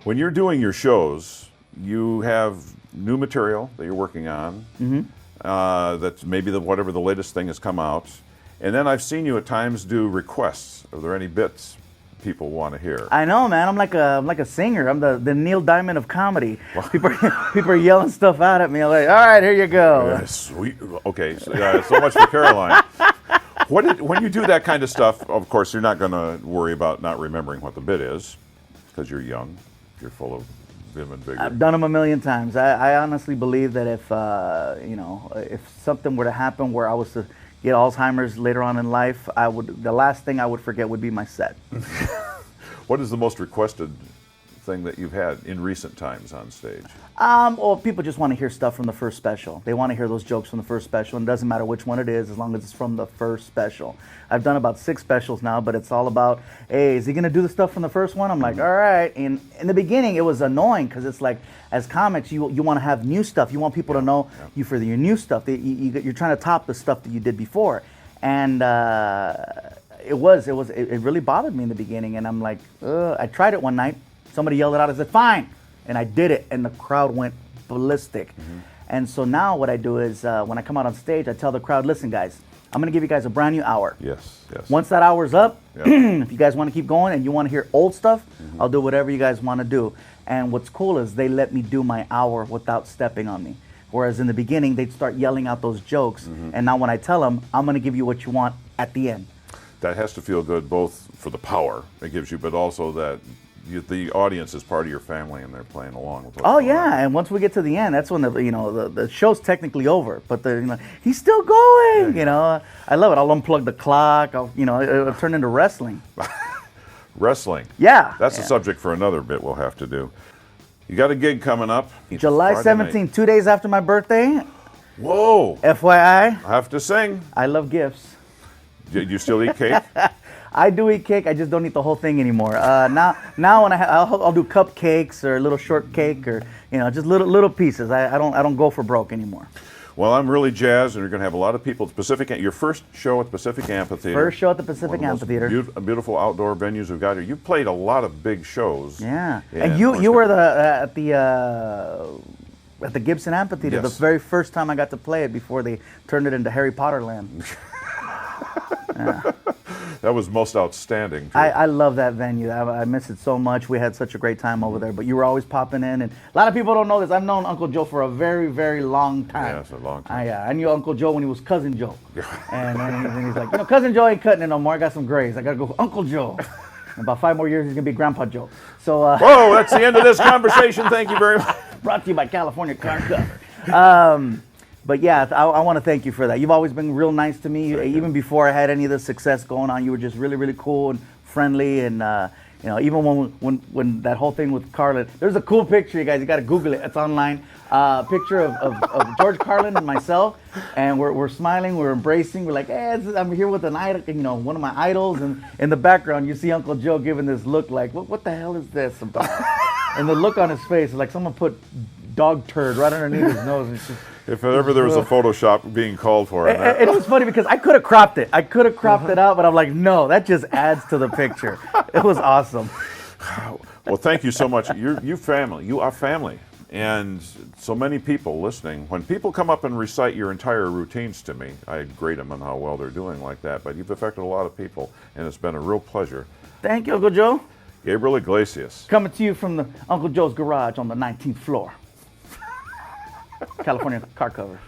When you're doing your shows, you have new material that you're working on. That's maybe whatever the latest thing has come out. And then I've seen you at times do requests. Are there any bits people want to hear? I know, man. I'm like a singer. I'm the Neil Diamond of comedy. People are yelling stuff out at me. I'm like, all right, here you go. Sweet. Okay, so much for Caroline. When you do that kind of stuff, of course, you're not going to worry about not remembering what the bit is, because you're young. You're full of vim and vigor. I've done them a million times. I honestly believe that if if something were to happen where I was to get Alzheimer's later on in life, the last thing I would forget would be my set. What is the most requested thing that you've had in recent times on stage? Well, people just want to hear stuff from the first special. They want to hear those jokes from the first special, and it doesn't matter which one it is, as long as it's from the first special. I've done about 6 specials now, but it's all about, hey, is he going to do the stuff from the first one? I'm like, all right. And in the beginning, it was annoying, because it's like, as comics, you want to have new stuff. You want people to know you for your new stuff. You're trying to top the stuff that you did before. And it really bothered me in the beginning, and I'm like, I tried it one night. Somebody yelled it out. I said, fine. And I did it, and the crowd went ballistic. And so now what I do is when I come out on stage, I tell the crowd, listen, guys, I'm going to give you guys a brand new hour. Yes. Once that hour's up, if you guys want to keep going and you want to hear old stuff, I'll do whatever you guys want to do. And what's cool is they let me do my hour without stepping on me. Whereas in the beginning, they'd start yelling out those jokes. And now when I tell them, I'm going to give you what you want at the end. That has to feel good, both for the power it gives you, but also that the audience is part of your family and they're playing along with what's going on. And once we get to the end, that's when the show's technically over, but he's still going. I love it. I'll unplug the clock. It'll turn into wrestling. Wrestling. Yeah. That's a subject for another bit we'll have to do. You got a gig coming up. July 17th, 2 days after my birthday. Whoa. FYI. I have to sing. I love gifts. Do you still eat cake? I do eat cake. I just don't eat the whole thing anymore. Now when I'll do cupcakes or a little shortcake or just little pieces. I don't go for broke anymore. Well, I'm really jazzed, and you're going to have a lot of people at your first show at Pacific Amphitheater. First show at the Pacific Amphitheater. Beautiful outdoor venues we've got here. You've played a lot of big shows. Yeah, and you were at the Gibson Amphitheater. Yes. The very first time I got to play it before they turned it into Harry Potter land. Yeah. That was most outstanding. I love that venue. I miss it so much. We had such a great time over there. But you were always popping in, and a lot of people don't know this. I've known Uncle Joe for a very, very long time. Yeah, it's a long time. I knew Uncle Joe when he was Cousin Joe. and he's like, Cousin Joe ain't cutting it no more. I got some grays. I got to go Uncle Joe. In about 5 more years, he's going to be Grandpa Joe. So. Whoa, that's the end of this conversation. Thank you very much. Brought to you by California Car Cover. But yeah, I want to thank you for that. You've always been real nice to me. Even before I had any of the success going on, you were just really, really cool and friendly. And even when that whole thing with Carlin, there's a cool picture, you guys. You got to Google it. It's online. Picture of George Carlin and myself, and we're smiling, we're embracing. We're like, hey, I'm here with an idol, one of my idols. And in the background, you see Uncle Joe giving this look like, what the hell is this about? And the look on his face is like someone put dog turd right underneath his nose. It's just, if ever there was a Photoshop being called for it. It was funny because I could have cropped it. I could have cropped it out, but I'm like, no, that just adds to the picture. It was awesome. Well, thank you so much. You are family. And so many people listening, when people come up and recite your entire routines to me, I grade them on how well they're doing like that, but you've affected a lot of people, and it's been a real pleasure. Thank you, Uncle Joe. Gabriel Iglesias. Coming to you from the Uncle Joe's garage on the 19th floor. California Car Cover.